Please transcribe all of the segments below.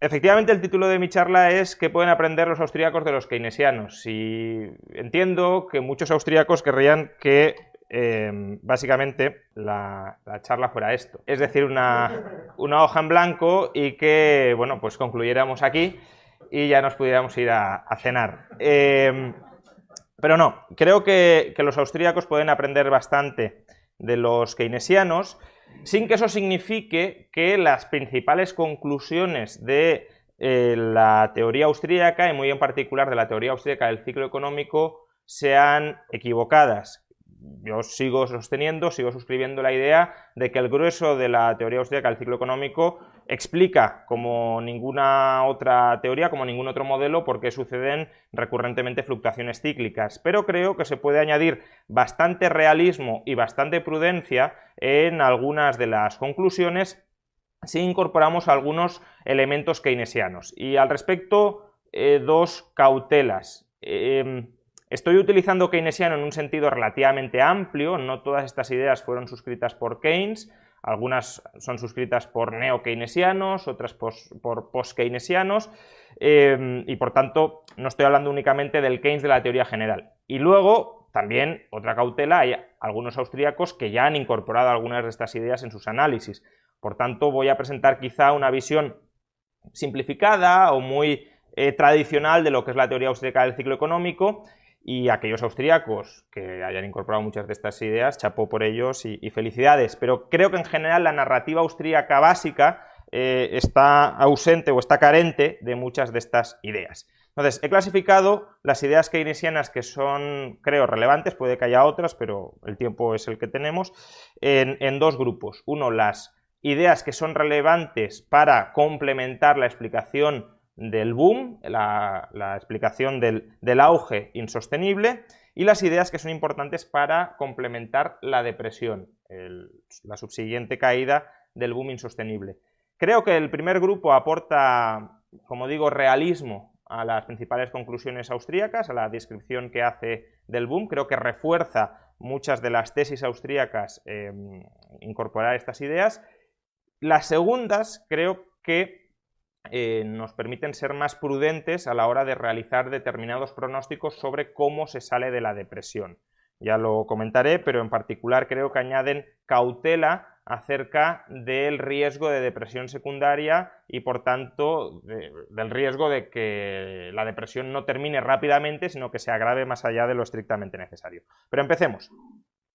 Efectivamente, el título de mi charla es ¿qué pueden aprender los austríacos de los keynesianos? Y entiendo que muchos austríacos querrían que básicamente la charla fuera esto. Es decir, una hoja en blanco y que, bueno, pues concluyéramos aquí y ya nos pudiéramos ir a cenar. Pero no, creo que los austríacos pueden aprender bastante de los keynesianos, sin que eso signifique que las principales conclusiones de la teoría austríaca, y muy en particular de la teoría austríaca del ciclo económico, sean equivocadas. Yo sigo sosteniendo, sigo suscribiendo la idea de que el grueso de la teoría austríaca del ciclo económico explica como ninguna otra teoría, como ningún otro modelo, por qué suceden recurrentemente fluctuaciones cíclicas. Pero creo que se puede añadir bastante realismo y bastante prudencia en algunas de las conclusiones si incorporamos algunos elementos keynesianos. Y al respecto, dos cautelas. Estoy utilizando keynesiano en un sentido relativamente amplio, no todas estas ideas fueron suscritas por Keynes, algunas son suscritas por neo-keynesianos, otras por post-keynesianos, y por tanto no estoy hablando únicamente del Keynes de la teoría general. Y luego, también, otra cautela, hay algunos austríacos que ya han incorporado algunas de estas ideas en sus análisis. Por tanto, voy a presentar quizá una visión simplificada o muy tradicional de lo que es la teoría austríaca del ciclo económico, y aquellos austríacos que hayan incorporado muchas de estas ideas, chapó por ellos y felicidades. Pero creo que en general la narrativa austríaca básica está ausente o está carente de muchas de estas ideas. Entonces, he clasificado las ideas keynesianas que son, creo, relevantes, puede que haya otras, pero el tiempo es el que tenemos, en dos grupos. Uno, las ideas que son relevantes para complementar la explicación del boom, la explicación del auge insostenible, y las ideas que son importantes para complementar la depresión, la subsiguiente caída del boom insostenible. Creo que el primer grupo aporta, como digo, realismo a las principales conclusiones austríacas, a la descripción que hace del boom. Creo que refuerza muchas de las tesis austríacas incorporar estas ideas. Las segundas creo que nos permiten ser más prudentes a la hora de realizar determinados pronósticos sobre cómo se sale de la depresión. Ya lo comentaré, pero en particular creo que añaden cautela acerca del riesgo de depresión secundaria y, por tanto, del riesgo de que la depresión no termine rápidamente, sino que se agrave más allá de lo estrictamente necesario. Pero empecemos.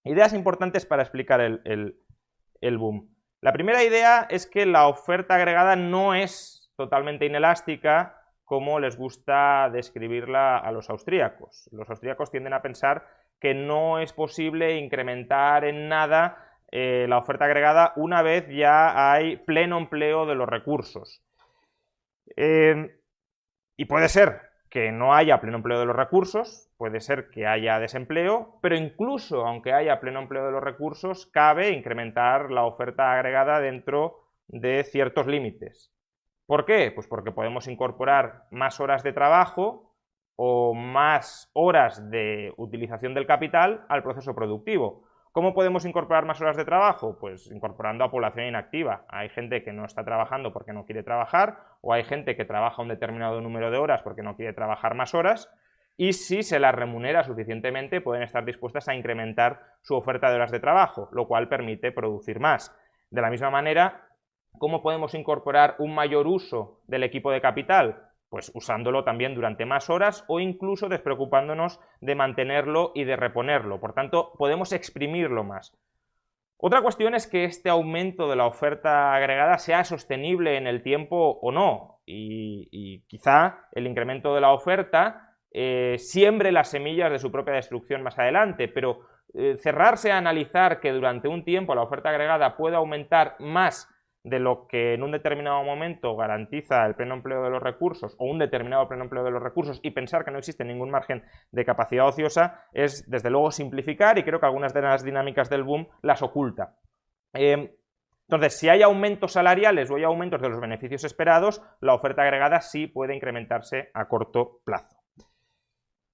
Ideas importantes para explicar el boom. La primera idea es que la oferta agregada no es totalmente inelástica, como les gusta describirla a los austríacos. Los austríacos tienden a pensar que no es posible incrementar en nada la oferta agregada una vez ya hay pleno empleo de los recursos. Y puede ser que no haya pleno empleo de los recursos, puede ser que haya desempleo, pero incluso aunque haya pleno empleo de los recursos, cabe incrementar la oferta agregada dentro de ciertos límites. ¿Por qué? Pues porque podemos incorporar más horas de trabajo o más horas de utilización del capital al proceso productivo. ¿Cómo podemos incorporar más horas de trabajo? Pues incorporando a población inactiva. Hay gente que no está trabajando porque no quiere trabajar, o hay gente que trabaja un determinado número de horas porque no quiere trabajar más horas, y si se las remunera suficientemente pueden estar dispuestas a incrementar su oferta de horas de trabajo, lo cual permite producir más. De la misma manera, ¿cómo podemos incorporar un mayor uso del equipo de capital? Pues usándolo también durante más horas o incluso despreocupándonos de mantenerlo y de reponerlo. Por tanto, podemos exprimirlo más. Otra cuestión es que este aumento de la oferta agregada sea sostenible en el tiempo o no. Y quizá el incremento de la oferta siembre las semillas de su propia destrucción más adelante, pero cerrarse a analizar que durante un tiempo la oferta agregada puede aumentar más de lo que en un determinado momento garantiza el pleno empleo de los recursos o un determinado pleno empleo de los recursos y pensar que no existe ningún margen de capacidad ociosa es desde luego simplificar, y creo que algunas de las dinámicas del boom las oculta. Entonces, si hay aumentos salariales o hay aumentos de los beneficios esperados, la oferta agregada sí puede incrementarse a corto plazo.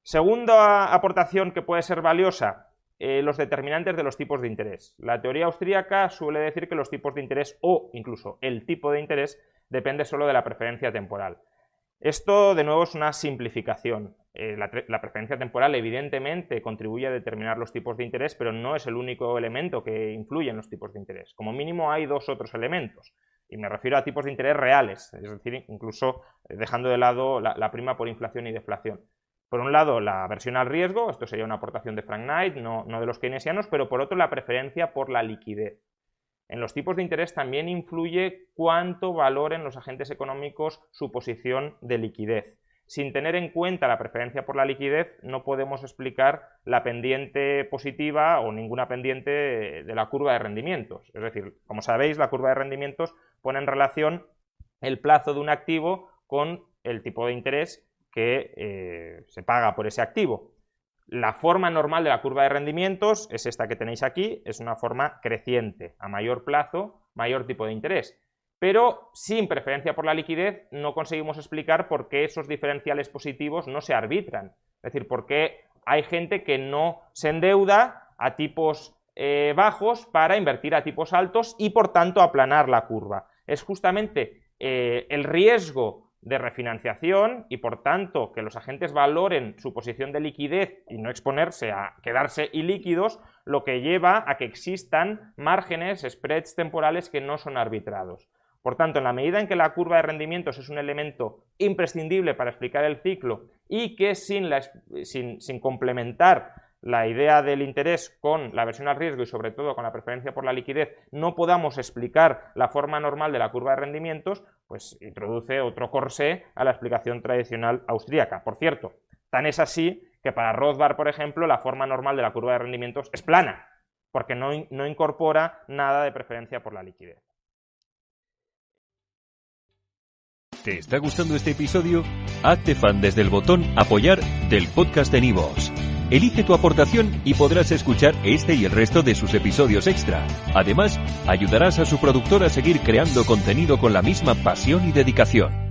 Segunda aportación que puede ser valiosa: los determinantes de los tipos de interés. La teoría austríaca suele decir que los tipos de interés, o incluso el tipo de interés, depende solo de la preferencia temporal. Esto, de nuevo, es una simplificación. La preferencia temporal, evidentemente, contribuye a determinar los tipos de interés, pero no es el único elemento que influye en los tipos de interés. Como mínimo, hay dos otros elementos, y me refiero a tipos de interés reales, es decir, incluso dejando de lado la prima por inflación y deflación. Por un lado, la aversión al riesgo, esto sería una aportación de Frank Knight, no de los keynesianos, pero por otro, la preferencia por la liquidez. En los tipos de interés también influye cuánto valoren los agentes económicos su posición de liquidez. Sin tener en cuenta la preferencia por la liquidez, no podemos explicar la pendiente positiva o ninguna pendiente de la curva de rendimientos. Es decir, como sabéis, la curva de rendimientos pone en relación el plazo de un activo con el tipo de interés que se paga por ese activo. La forma normal de la curva de rendimientos es esta que tenéis aquí, es una forma creciente, a mayor plazo, mayor tipo de interés. Pero sin preferencia por la liquidez no conseguimos explicar por qué esos diferenciales positivos no se arbitran. Es decir, por qué hay gente que no se endeuda a tipos bajos para invertir a tipos altos y por tanto aplanar la curva. Es justamente el riesgo de refinanciación y por tanto que los agentes valoren su posición de liquidez y no exponerse a quedarse ilíquidos, lo que lleva a que existan márgenes, spreads temporales que no son arbitrados. Por tanto, en la medida en que la curva de rendimientos es un elemento imprescindible para explicar el ciclo y que sin complementar la idea del interés con la aversión al riesgo y sobre todo con la preferencia por la liquidez no podamos explicar la forma normal de la curva de rendimientos, pues introduce otro corsé a la explicación tradicional austríaca. Por cierto, tan es así que para Rothbard, por ejemplo, la forma normal de la curva de rendimientos es plana, porque no incorpora nada de preferencia por la liquidez. ¿Te está gustando este episodio? Hazte fan desde el botón Apoyar del podcast de Nivos. Elige tu aportación y podrás escuchar este y el resto de sus episodios extra. Además, ayudarás a su productor a seguir creando contenido con la misma pasión y dedicación.